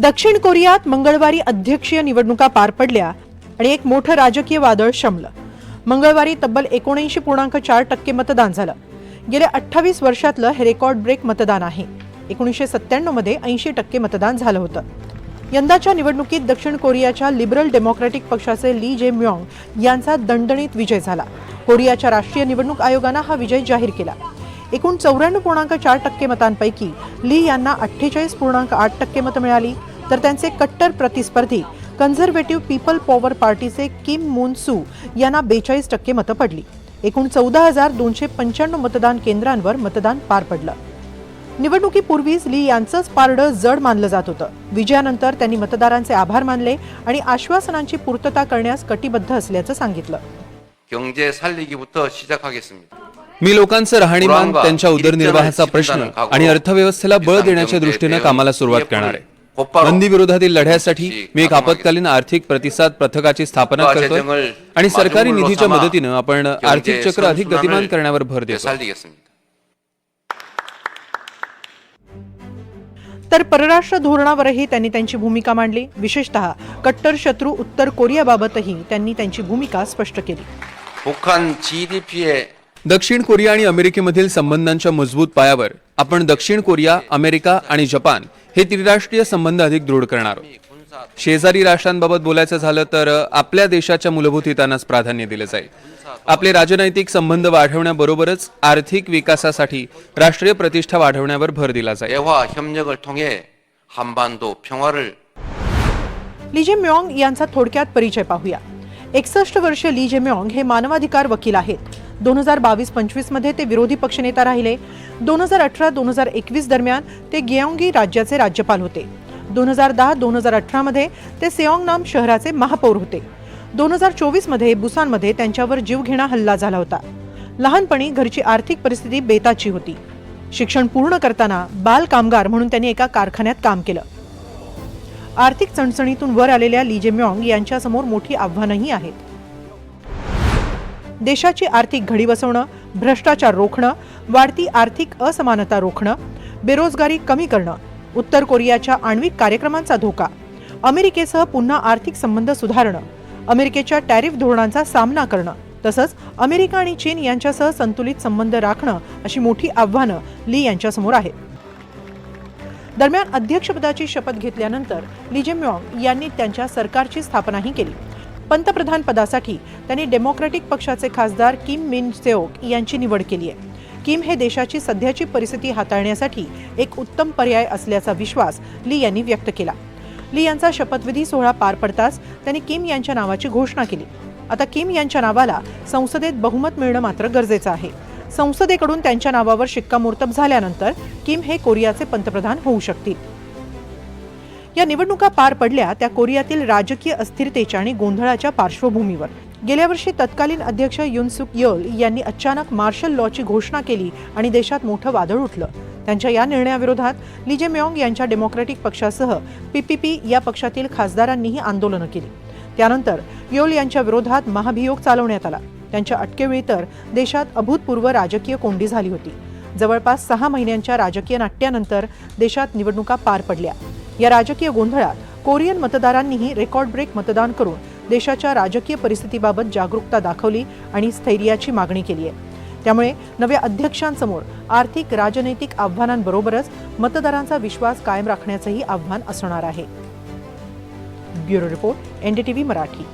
दक्षिण कोरियात मंगळवारी अध्यक्षीय निवडणुका पार पडल्या आणि एक मोठं राजकीय वादळ शमलं। मंगळवारी तब्बल 79.4% मतदान झालं। गेल्या 28 वर्षातलं हे रेकॉर्ड ब्रेक मतदान आहे। 1997 मध्ये 80% मतदान झालं होतं। यंदाच्या निवडणुकीत दक्षिण कोरियाच्या लिबरल डेमोक्रॅटिक पक्षाचे ली जे म्योंग यांचा दणदणीत विजय झाला। कोरियाच्या राष्ट्रीय निवडणूक आयोगाने हा विजय जाहीर केला। एकूण 94.4% मतांपैकी ली यांना 48.8% मतं मिळाली, तर त्यांचे कट्टर प्रतिस्पर्धी कन्झर्वेटिव्ह पीपल पॉवर पार्टीचे किम मून सू यांना 42% मतं पडली। एकूण 14,295 मतदान केंद्रांवर मतदान पार पडलं। निवडणुकीपूर्वीच ली यांचंच पारडं जड मानलं जात होतं। विजयानंतर त्यांनी मतदारांचे आभार मानले आणि आश्वासनांची पूर्तता करण्यास कटिबद्ध असल्याचं सांगितलं। 경제 살리기부터 시작하겠습니다. मी लोकांचं राहणीमान, त्यांच्या उदरनिर्वाहाचा प्रश्न आणि अर्थव्यवस्थेला बळ देण्याच्या दृष्टीने कामाला सुरुवात करणार आहे। मंदी विरोधातील लढ्यासाठी मी एक आपत्कालीन आर्थिक प्रतिसाद पथकाची स्थापना करतोय आणि सरकारी निधीच्या मदतीने आपण आर्थिक चक्र अधिक गतिमान करण्यावर भर देतो। तर परराष्ट्र धोरणावरही त्यांनी त्यांची भूमिका मांडली। विशेषतः कट्टर शत्रू उत्तर कोरियाबाबतही त्यांनी त्यांची भूमिका स्पष्ट केली। 북한 GDP에 दक्षिण कोरिया आणि अमेरिकेमधील संबंधांच्या मजबूत पायावर आपण दक्षिण कोरिया, अमेरिका आणि जपान हे त्रिराष्ट्रीय संबंध अधिक दृढ करणार आहोत। शेजारी राष्ट्रांबाबत बोलायचं झालं तर आपल्या देशाच्या मूलभूत हितांनाच प्राधान्य दिले जाईल। आपले राजनैतिक संबंध वाढवण्याबरोबरच आर्थिक विकासासाठी राष्ट्रीय प्रतिष्ठा वाढवण्यावर भर दिला जाईल। 대화 협력을 통해 한반도 평화를 ली जे म्योंग यांचा थोडक्यात परिचय पाहूया। 61 वर्षीय ली जे म्योंग हे मानवाधिकार वकील आहेत। 2022-25 मध्ये ते विरोधी पक्षनेता राहिले। 2018-2021 दरम्यान ते गyeonggi राज्याचे राज्यपाल होते। 2010-2018 मध्ये ते सेओंगनाम शहराचे महापौर होते। 2024 मध्ये बुसानमध्ये त्यांच्यावर जीवघेणा हल्ला झाला होता। लहानपणी घरची आर्थिक परिस्थिती बेताची होती। शिक्षण पूर्ण करताना बाल कामगार म्हणून त्यांनी एका कारखान्यात काम केलं। आर्थिक चणचणीतून वर आलेल्या ली जे म्योंग यांच्यासमोर मोठी आव्हानंही आहेत। देशाची आर्थिक घडी बसवणं, भ्रष्टाचार रोखणं, वाढती आर्थिक असमानता रोखणं, बेरोजगारी कमी करणं, उत्तर कोरियाच्या आण्विक कार्यक्रमांचा धोका, अमेरिकेसह पुन्हा आर्थिक संबंध सुधारणं, अमेरिकेच्या टॅरिफ धोरणांचा सामना करणं, तसंच अमेरिका आणि चीन यांच्यासह संतुलित संबंध राखणं अशी मोठी आव्हानं ली यांच्यासमोर आहेत। दरम्यान अध्यक्षपदाची शपथ घेतल्यानंतर ली जे म्योंग यांनी त्यांच्या सरकारची स्थापनाही केली। पंतप्रधान पदासाठी त्यांनी डेमोक्रॅटिक पक्षाचे खासदार किम मिन सेओक यांची निवड केली आहे। किम हे देशाची सध्याची परिस्थिती हाताळण्यासाठी एक उत्तम पर्याय असल्याचा विश्वास ली यांनी व्यक्त केला। ली यांचा शपथविधी सोहळा पार पडताच त्यांनी किम यांच्या नावाची घोषणा केली। आता किम यांच्या नावाला संसदेत बहुमत मिळणं मात्र गरजेचं आहे। संसदेकडून त्यांच्या नावावर शिक्कामोर्तब झाल्यानंतर किम हे कोरियाचे पंतप्रधान होऊ शकतील। या निवडणुका पार पडल्या त्या कोरियातील राजकीय अस्थिरतेच्या आणि गोंधळाच्या पार्श्वभूमीवर। गेल्या वर्षी तत्कालीन अध्यक्ष युन सुक योल यांनी अचानक मार्शल लॉची घोषणा केली आणि देशात मोठं वादळ उठलं। त्यांच्या या निर्णयाविरोधात ली जे म्योंग यांच्या डेमोक्रॅटिक पक्षासह पीपीपी या पक्षातील खासदारांनीही आंदोलनं केली। त्यानंतर योल यांच्या विरोधात महाभियोग चालवण्यात आला। त्यांच्या अटकेवेळी तर देशात अभूतपूर्व राजकीय कोंडी झाली होती। जवळपास 6 महिन्यांच्या राजकीय नाट्यानंतर देशात निवडणुका पार पडल्या। या राजकीय गोंधळात कोरियन मतदारांनीही रेकॉर्ड ब्रेक मतदान करून देशाच्या राजकीय परिस्थितीबाबत जागरूकता दाखवली आणि स्थैर्याची मागणी केली आहे। त्यामुळे नव्या अध्यक्षांसमोर आर्थिक राजनैतिक आव्हानांबरोबरच मतदारांचा विश्वास कायम राखण्याचंही आव्हान असणार आहे। Bureau report, NDTV Marathi.